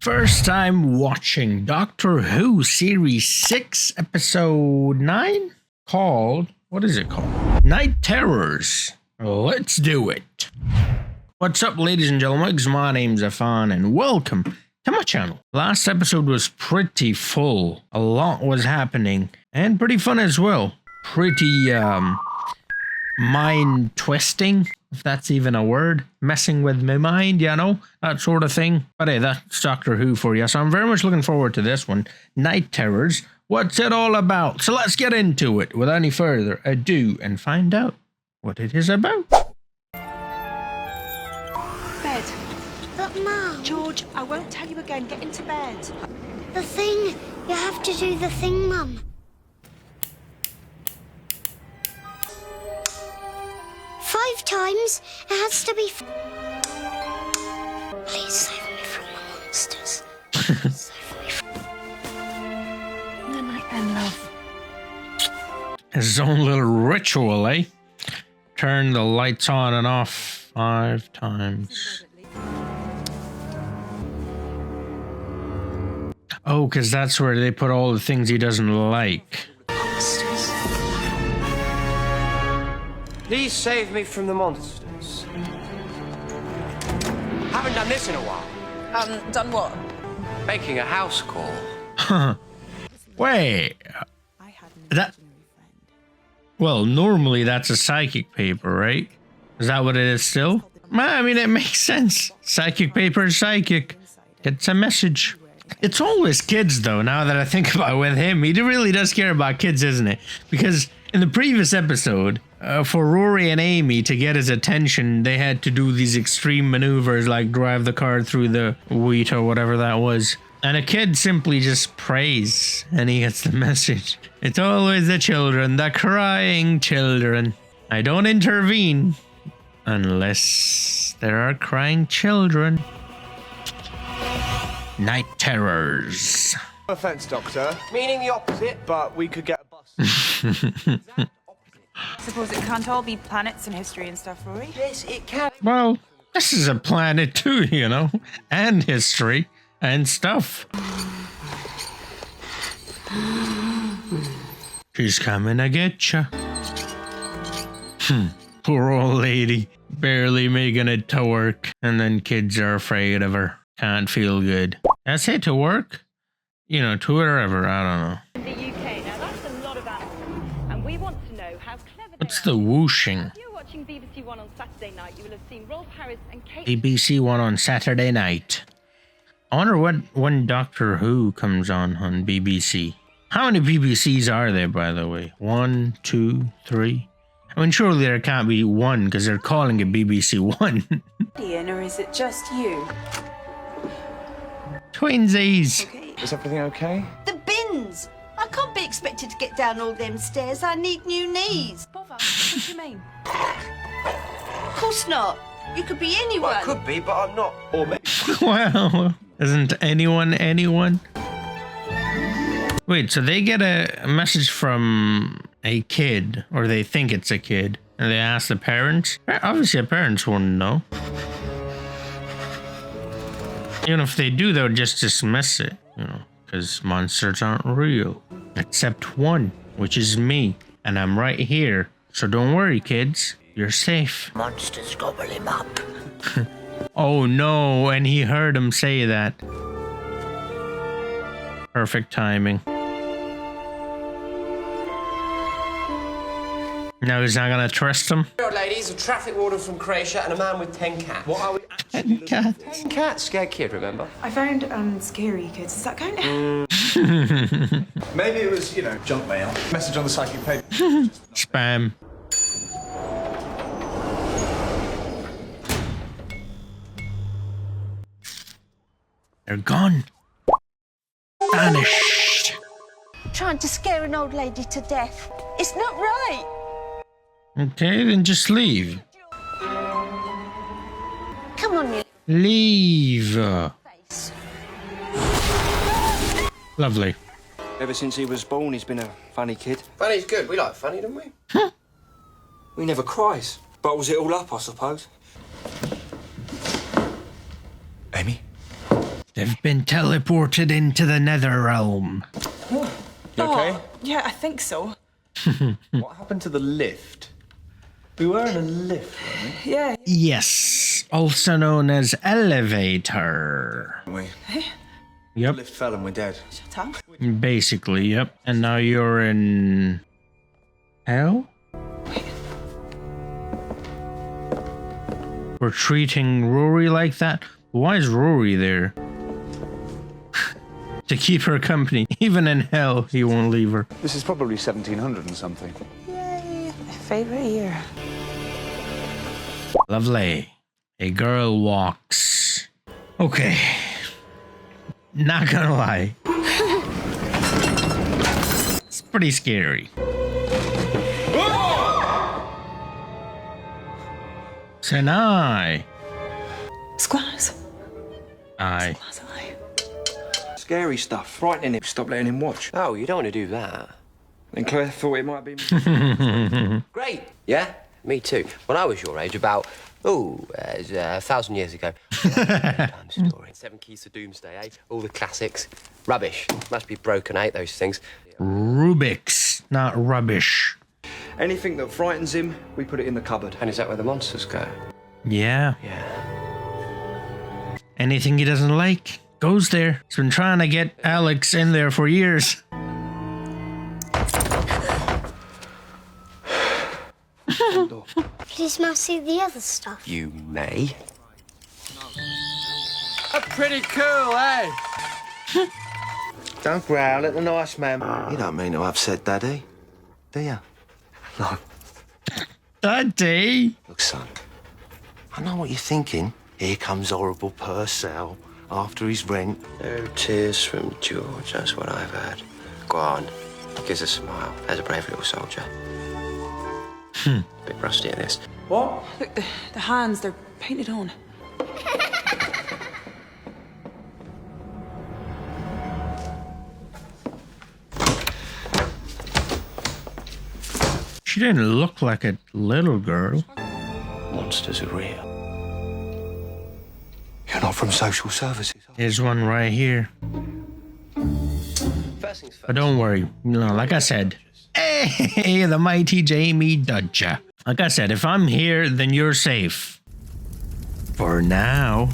First time watching Doctor Who Series 6, Episode 9, called, what is it called? Night Terrors. Let's do it. What's up, ladies and gentlemen? My name's Affan, and welcome to my channel. Last episode was pretty full. A lot was happening, and pretty fun as well. Pretty, mind-twisting, if that's even a word. Messing with my mind, you know, that sort of thing. But hey, that's Doctor Who for you, so I'm very much looking forward to this one. Night Terrors. What's it all about? So let's get into it without any further ado and find out what it is about. Bed. But Mum, George, I won't tell you again. Get into bed. the thing. You have to do the thing, Mum. Five times. It has to be. Please save me from the monsters. Save me from. Good night then, love. His own little ritual, eh? Turn the lights on and off 5 times. Oh, because that's where they put all the things he doesn't like. Monsters. Please save me from the monsters. Haven't done this in a while. Done what? Making a house call. Wait, that... Well, normally that's a psychic paper, right? Is that what it is still? I mean, it makes sense. Psychic paper is psychic. It's a message. It's always kids, though, now that I think about it with him. He really does care about kids, isn't it? Because in the previous episode, for Rory and Amy to get his attention, they had to do these extreme maneuvers like drive the car through the wheat or whatever that was. And a kid simply just prays and he gets the message. It's always the children, the crying children. I don't intervene unless there are crying children. Night Terrors. No offense, Doctor, Meaning the opposite. but we could get a bus. Suppose it can't all be planets and history and stuff, Rory. Yes, it can. Well, this is a planet too, you know, and history and stuff. She's coming to get ya. Poor old lady, barely making it to work, and then kids are afraid of her. Can't feel good. I say to work, you know, to wherever, I don't know. In the UK, now that's a lot of animals, and we want to know how clever What's they the are. whooshing? If you were watching BBC One on Saturday night, you will have seen Rolf Harris and Kate. BBC One on Saturday night. I wonder when Doctor Who comes on BBC. How many BBCs are there, by the way? 1, 2, 3? I mean, surely there can't be one because they're calling it BBC One. Ian, or is it just you? Twinsies. Is everything okay? The bins! I can't be expected to get down all them stairs. I need new knees. Bother. What do you mean? Of course not. You could be anyone. Well, it could be, but I'm not. Or maybe. Well, isn't anyone? Wait, so they get a message from a kid, or they think it's a kid, and they ask the parents? Obviously, the parents wouldn't know. Even if they do, they'll just dismiss it, you know, because monsters aren't real. Except one, which is me, and I'm right here. So don't worry, kids. You're safe. Monsters gobble him up. Oh no, and he heard him say that. Perfect timing. Now he's not gonna trust him. Old ladies, a traffic warden from Croatia, and a man with 10 cats. What are we? 10 cats. 10 cats? Scared kid, remember? I found scary kids. Does that count? Maybe it was, you know, junk mail. Message on the psychic paper. Spam. They're gone. Vanished. Trying to scare an old lady to death. It's not right. Okay, then just leave. Come on, you Leave. face. Lovely. Ever since he was born, he's been a funny kid. Funny's good. We like funny, don't we? He never cries. Bottles it all up, I suppose. Amy? They've been teleported into the nether realm. You okay? Yeah, I think so. What happened to the lift? We were in a lift, weren't Yeah. Yes, also known as elevator. we? Yep, Lift fell and we're dead. Shut up. basically, yep. And now you're in hell? We're treating Rory like that? Why is Rory there? To keep her company. Even in hell, he won't leave her. This is probably 1700 and something. Yay. My favourite year. Lovely. A girl walks. Okay. Not gonna lie. It's pretty scary. Senai. Squares. Aye. Squares eye. Scary stuff. Frightening him. Stop letting him watch. Oh, you don't want to do that. And Claire thought it might be... Great. Yeah, me too. When I was your age, about, 1,000 years ago. Time story. 7 Keys to Doomsday, eh? All the classics. Rubbish. Must be broken, eh, those things. Rubik's, not rubbish. Anything that frightens him, we put it in the cupboard. And is that where the monsters go? Yeah. Yeah. Anything he doesn't like goes there. He's been trying to get Alex in there for years. Can you smell see the other stuff? You may. Pretty cool, eh? Don't growl at the nice man. You don't mean to upset Daddy, do you? No. Daddy. Look, son, I know what you're thinking. Here comes horrible Purcell after his rent. No tears from George, that's what I've heard. Go on. Gives a smile. As a brave little soldier. A bit rusty at this. What? Look, the hands, they're painted on. She didn't look like a little girl. Monsters are real. You're not from social services. Here's one right here. First things first. But don't worry. No, like I said. Hey, the mighty Jamie Dodger. Like I said, if I'm here, then you're safe. For now.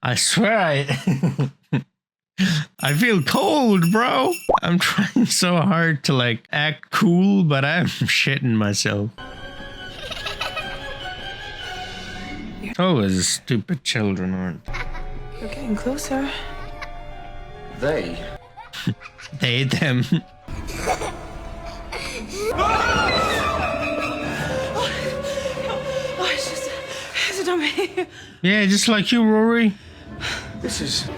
I swear I feel cold, bro. I'm trying so hard to like act cool, but I'm shitting myself. Always stupid children, aren't they? You're getting closer. They? They, them. Oh, it's a dummy. Yeah, just like you, Rory. This is...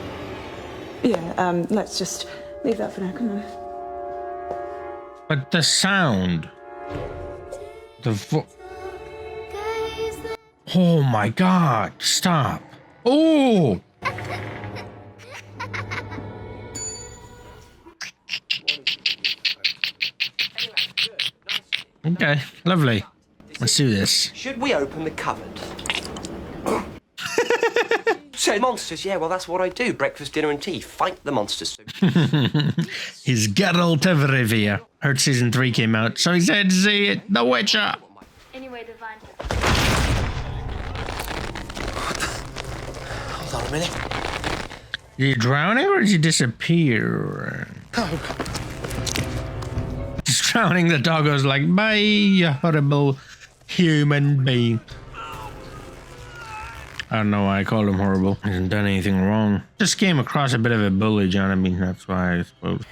Yeah, let's just leave that for now. Come on. But the sound. The Oh my god, stop. Oh! Okay, lovely. Let's do this. Should we open the cupboard? Said monsters, yeah, well, that's what I do. Breakfast, dinner, and tea. Fight the monsters. He's Geralt of Rivia. Heard season 3 came out, so he said to see it. The Witcher. Anyway, Divine. Hold on a minute. Did you drowning or did you disappear? Just drowning, the dog goes like, bye, you horrible human being. I don't know why I called him horrible. He hasn't done anything wrong. Just came across a bit of a bully, John. I mean, that's why I suppose.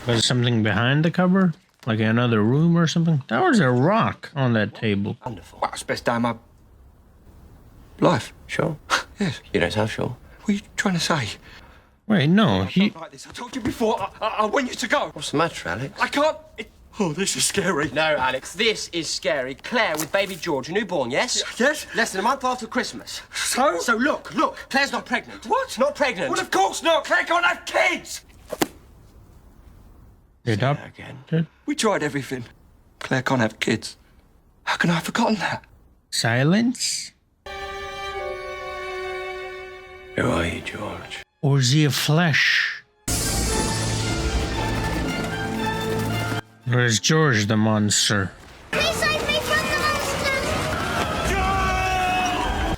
Was something behind the cover? Like another room or something? That was a rock on that table. Wonderful. Well, that's the best day of my life. Sure. Yes. You don't sound sure. What are you trying to say? Wait, no, he... Like this. I told you before. I want you to go. What's the matter, Alex? I can't. Oh, this is scary. No, Alex, this is scary. Claire with baby George, a newborn, yes? Yes? Less than a month after Christmas. So? So look, Claire's not pregnant. What? Not pregnant. Well, of course not. Claire can't have kids. It up again. We tried everything. Claire can't have kids. How can I have forgotten that? Silence? Who are you, George? Or is he a flesh? Or is George the monster? Please save me from the monsters!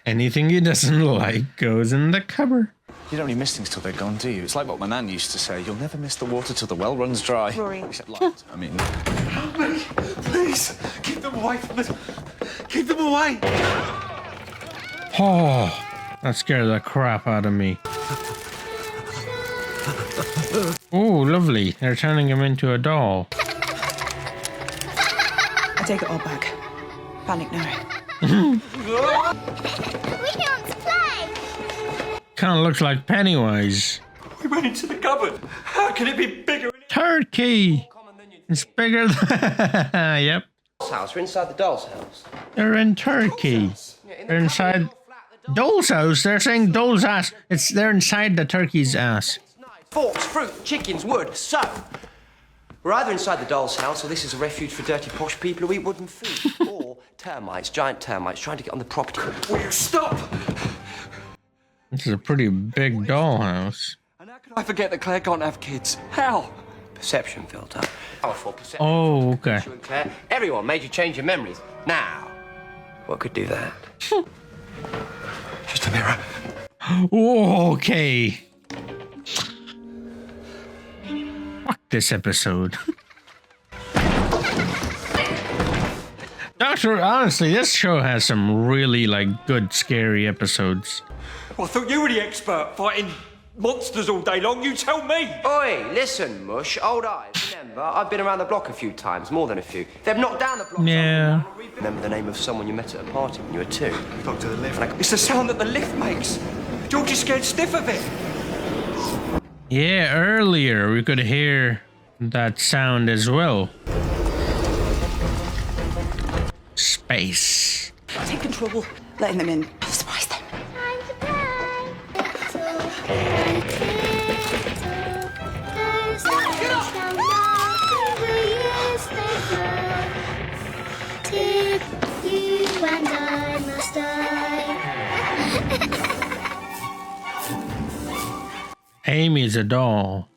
Anything he doesn't like goes in the cupboard. You don't really miss things till they're gone, do you? It's like what my nan used to say. You'll never miss the water till the well runs dry. Rory. Except light, I mean. Help me. Please. Keep them away from us. Keep them away. Oh, that scared the crap out of me. Oh, lovely. They're turning him into a doll. I take it all back. Panic now. We want to play! Kind of looks like Pennywise. We went into the cupboard. How can it be bigger? Turkey! It's bigger than... Yep. House. We're inside the doll's house. They're in Turkey. They're inside... Doll's house? They're saying doll's ass. They're inside the turkey's ass. Forks, fruit, chickens, wood. So, we're either inside the doll's house or this is a refuge for dirty posh people who eat wooden food. Or termites, giant termites, trying to get on the property. Will you stop? This is a pretty big dollhouse. And how can I forget that Claire can't have kids? How? Perception filter. Powerful perception. Oh, okay. You and Claire, everyone made you change your memories. Now, what could do that? Just a mirror. Oh, okay. Fuck this episode. Doctor, honestly, this show has some really, like, good, scary episodes. Well, I thought you were the expert fighting monsters all day long. You tell me. Oi, listen, Mush, old eyes. Remember, I've been around the block a few times, more than a few. They've knocked down the block. Yeah. Remember the name of someone you met at a party when you were 2? Talk to the lift. It's the sound that the lift makes. George is scared stiff of it. Yeah, earlier we could hear that sound as well. Space. Take control. Letting them in. Surprise them. Time to play. You and I must die. Amy's a doll.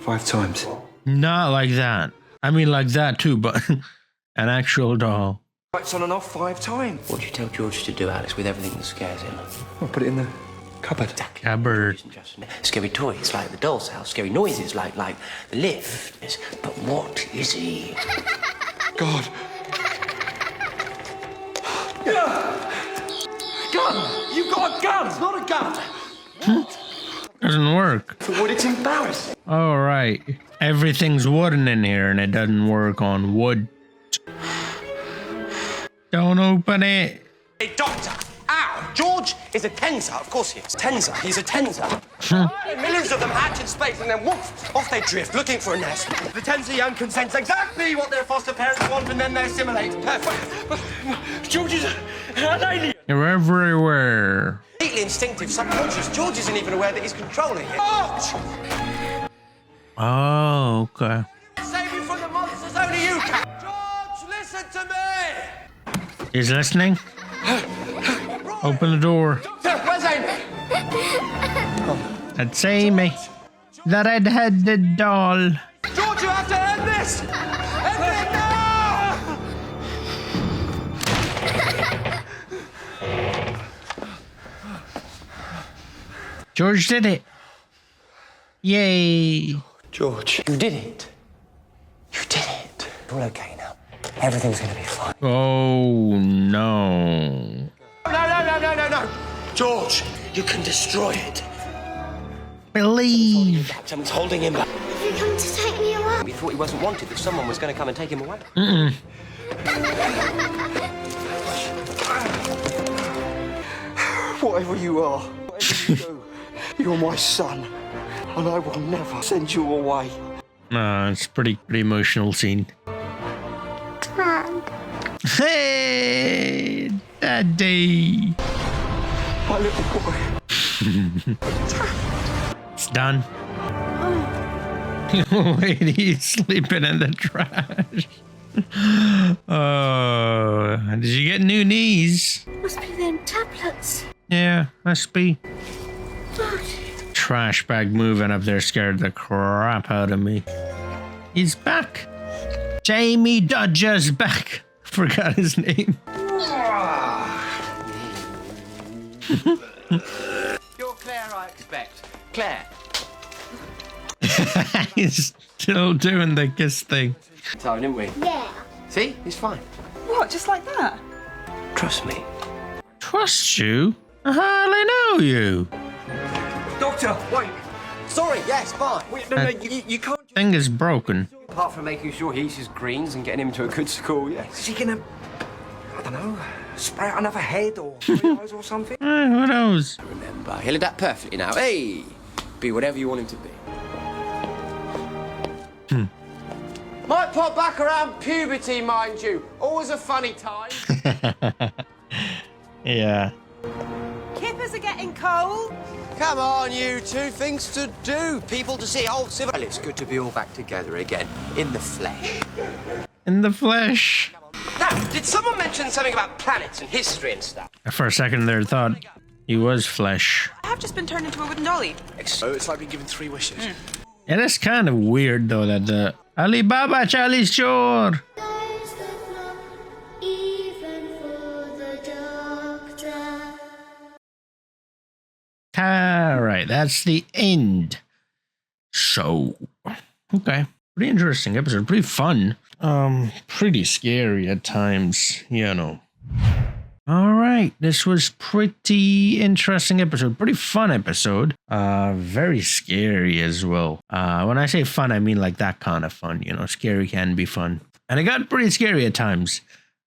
5 times. Not like that. I mean, like that too, but an actual doll. Lights on and off 5 times. What do you tell George to do, Alex, with everything that scares him? I'll put it in the cupboard. Cupboard. Scary toys like the doll's house, scary noises like the lift. But what is he? God. Gun! You've got a gun! It's not a gun! Doesn't work. Wood, it's embarrassing. All right. Everything's wooden in here and it doesn't work on wood. Don't open it. Hey, Doctor! Ow! George is a tenser. Of course he is. Tenser. He's a tenser. Millions of them hatch in space and then woof, off they drift, looking for a nest. The tenser young can sense exactly what their foster parents want and then they assimilate. Perfect. George is an alien. You're everywhere. Completely instinctive, subconscious. George isn't even aware that he's controlling it. Oh, okay. Save you from the monsters, only you can. George, listen to me! He's listening. Open the door. Where's Amy? That's Amy. The red-headed doll. George, you have to end this! End it now! George did it. Yay. George, you did it. You did it. All okay now. Everything's gonna be fine. Oh, no. No. George, you can destroy it. Believe. Someone's holding him back. Have you come to take me away? We thought he wasn't wanted, that someone was going to come and take him away. Whatever you are, whatever you do, you're my son. And I will never send you away. It's pretty emotional scene. Dad. Hey, Daddy. My little boy. It's done. He's sleeping in the trash. Oh, did you get new knees? Must be them tablets. Yeah, must be. Trash bag moving up there scared the crap out of me. He's back. Jamie Dodger's back. Forgot his name. You're Claire, I expect. Claire. He's still doing the kiss thing. Time, didn't we? Yeah. See? It's fine. What, just like that? Trust me. Trust you? I hardly know you. Doctor, wait. Sorry, yes, fine. Wait, no, you can't. Thing is broken. Apart from making sure he eats his greens and getting him to a good school, yes. Is he gonna, I don't know, spray out another head or 3 eyes or something? Who knows? Remember, he'll adapt perfectly now. Hey! Be whatever you want him to be. Might pop back around puberty, mind you. Always a funny time. Yeah. Kippers are getting cold. Come on, you two. Things to do. People to see. Old civil. Well, it's good to be all back together again. In the flesh. In the flesh. Now, did someone mention something about planets and history and stuff? For a second there, thought he was flesh. I have just been turned into a wooden dolly. Oh, it's like being given 3 wishes. It is kind of weird though that the Alibaba Charlie Shore. Alright, that's the end. So, okay. Pretty interesting episode. Pretty fun. Pretty scary at times, you know. Alright, this was pretty interesting episode. Pretty fun episode. Very scary as well. When I say fun, I mean like that kind of fun. You know, scary can be fun. And it got pretty scary at times.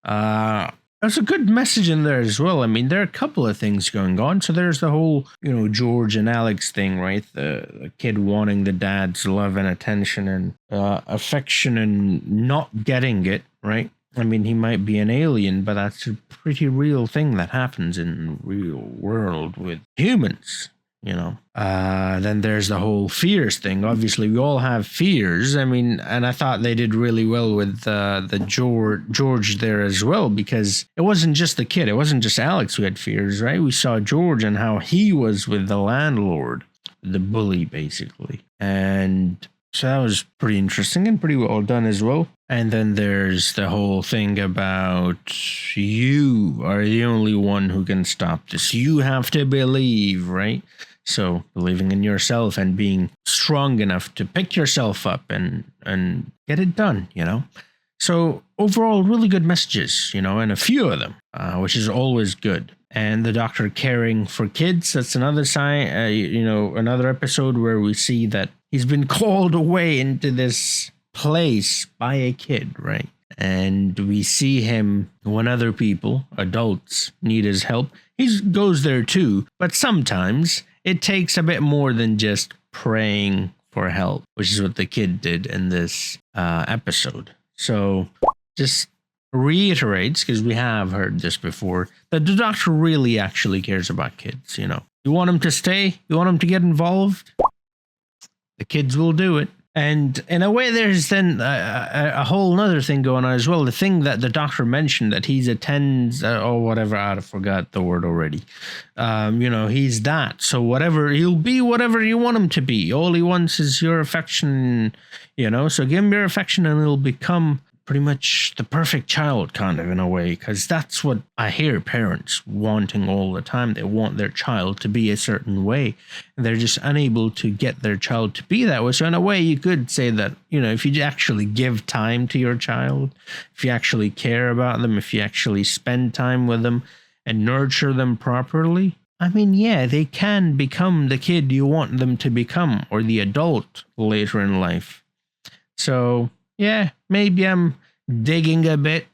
There's a good message in there as well. I mean, there are a couple of things going on. So there's the whole, you know, George and Alex thing, right? The kid wanting the dad's love and attention and affection and not getting it, right? I mean, he might be an alien, but that's a pretty real thing that happens in the real world with humans, you know. Then there's the whole fears thing. Obviously, we all have fears. I mean, and I thought they did really well with the George there as well, because it wasn't just the kid. It wasn't just Alex who had fears, right? We saw George and how he was with the landlord, the bully, basically. And so that was pretty interesting and pretty well done as well. And then there's the whole thing about you are the only one who can stop this. You have to believe, right? So believing in yourself and being strong enough to pick yourself up and get it done, you know? So overall, really good messages, you know, and a few of them, which is always good. And the doctor caring for kids, that's another sign, you know, another episode where we see that he's been called away into this place by a kid, right? And we see him when other people, adults, need his help. He goes there too, but sometimes it takes a bit more than just praying for help, which is what the kid did in this episode. So just reiterates, because we have heard this before, that the doctor really actually cares about kids, you know. You want them to stay? You want them to get involved? The kids will do it. And in a way, there's then a whole other thing going on as well. The thing that the doctor mentioned, that he's attends or whatever, I forgot the word already. You know, he's that. So whatever, he'll be whatever you want him to be. All he wants is your affection, you know. So give him your affection and he'll become pretty much the perfect child, kind of, in a way, because that's what I hear parents wanting all the time. They want their child to be a certain way, and they're just unable to get their child to be that way. So in a way, you could say that, you know, if you actually give time to your child, if you actually care about them, if you actually spend time with them and nurture them properly, I mean, yeah, they can become the kid you want them to become, or the adult later in life. So yeah, maybe I'm digging a bit,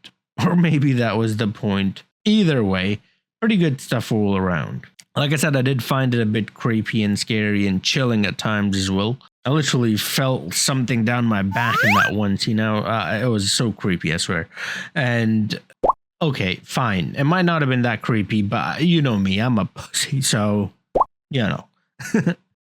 or maybe that was the point. Either way, pretty good stuff all around. Like I said, I did find it a bit creepy and scary and chilling at times as well. I literally felt something down my back in that one scene. It was so creepy, I swear. And okay, fine. It might not have been that creepy, but you know me, I'm a pussy, so you know.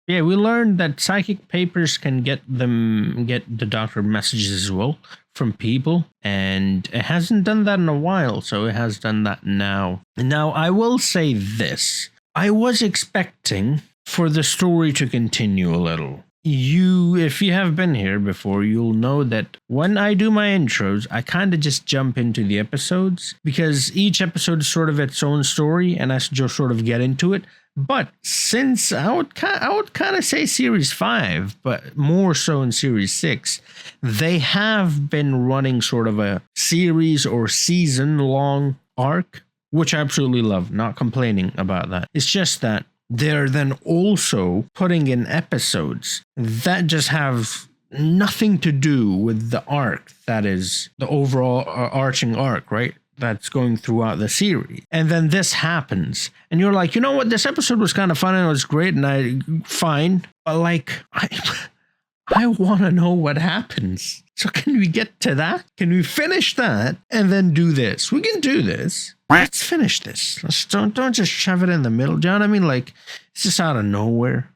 Yeah, we learned that psychic papers can get the doctor messages as well from people, and it hasn't done that in a while, so it has done that now. Now, I will say this. I was expecting for the story to continue a little. If you have been here before, you'll know that when I do my intros, I kind of just jump into the episodes because each episode is sort of its own story and I just sort of get into it. But since I would kind of say series 5, but more so in series 6, they have been running sort of a series or season long arc, which I absolutely love. Not complaining about that. It's just that they're then also putting in episodes that just have nothing to do with the arc that is the overall arching arc, right? That's going throughout the series. And then this happens. And you're like, you know what? This episode was kind of fun and it was great and fine. But like, I want to know what happens. So can we get to that? Can we finish that and then do this? We can do this. Let's finish this. Don't just shove it in the middle. Do you know what I mean? Like, it's just out of nowhere.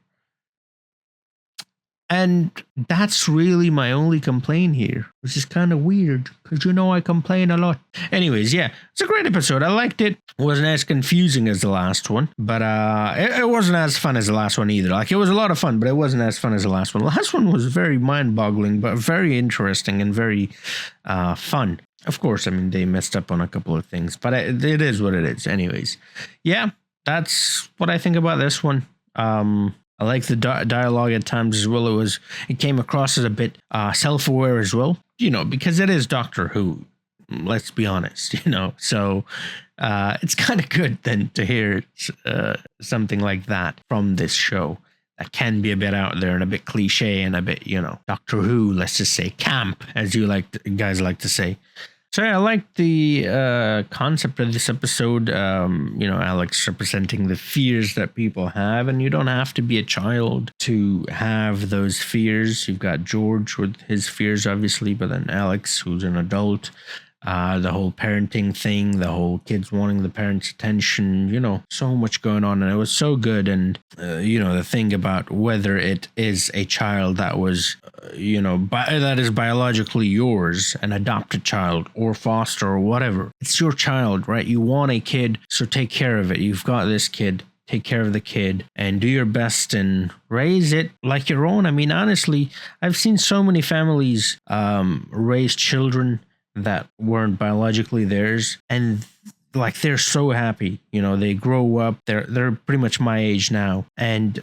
And that's really my only complaint here, which is kind of weird because, you know, I complain a lot. Anyways, yeah, it's a great episode. I liked it. It wasn't as confusing as the last one, but it wasn't as fun as the last one either. Like, it was a lot of fun, but it wasn't as fun as the last one. The last one was very mind-boggling, but very interesting and very fun. Of course, I mean, they messed up on a couple of things, but it is what it is. Anyways, yeah, that's what I think about this one. I like the dialogue at times as well. It came across as a bit self-aware as well, you know, because it is Doctor Who. Let's be honest, you know. So it's kind of good then to hear something like that from this show that can be a bit out there and a bit cliche and a bit, you know, Doctor Who. Let's just say camp, as you guys like to say. So yeah, I like the concept of this episode, you know, Alex representing the fears that people have, and you don't have to be a child to have those fears. You've got George with his fears, obviously, but then Alex, who's an adult, the whole parenting thing, the whole kids wanting the parents' attention, you know, so much going on, and it was so good. And, you know, the thing about whether it is a child that was, you know, that is biologically yours, an adopted child or foster or whatever, it's your child, right? You want a kid, so take care of it. You've got this kid. Take care of the kid and do your best and raise it like your own. I mean, honestly, I've seen so many families raise children that weren't biologically theirs, and like they're so happy, you know, they grow up, they're pretty much my age now, and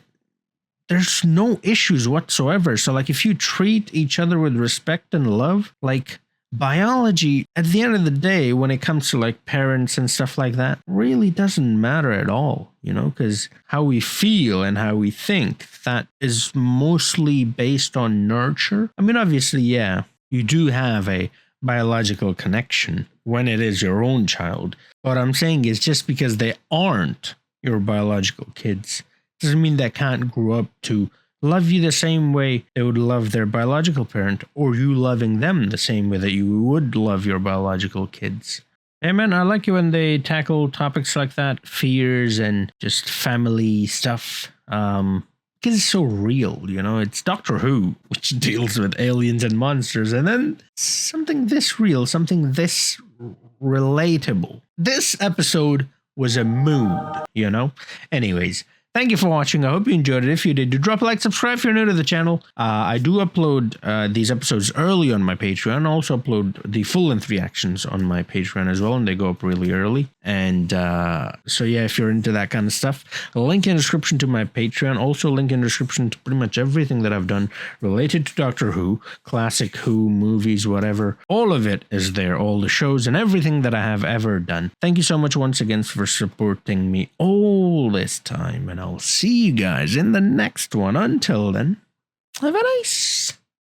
there's no issues whatsoever. So like, if you treat each other with respect and love, like, biology at the end of the day, when it comes to like parents and stuff like that, really doesn't matter at all, you know, because how we feel and how we think, that is mostly based on nurture. I mean, obviously, yeah, you do have a biological connection when it is your own child. What I'm saying is, just because they aren't your biological kids doesn't mean they can't grow up to love you the same way they would love their biological parent, or you loving them the same way that you would love your biological kids. Hey man, I like it when they tackle topics like that, fears and just family stuff. Because it's so real, you know. It's Doctor Who, which deals with aliens and monsters, and then something this real, something this relatable. This episode was a mood, you know. Anyways, thank you for watching. I hope you enjoyed it. If you did, do drop a like, subscribe if you're new to the channel. I do upload these episodes early on my Patreon. I also upload the full-length reactions on my Patreon as well, and they go up really early. And so yeah, if you're into that kind of stuff, a link in the description to my Patreon. Also a link in the description to pretty much everything that I've done related to Doctor Who, classic Who, movies, whatever. All of it is there, all the shows and everything that I have ever done. Thank you so much once again for supporting me all this time, and I'll see you guys in the next one. Until then, have a nice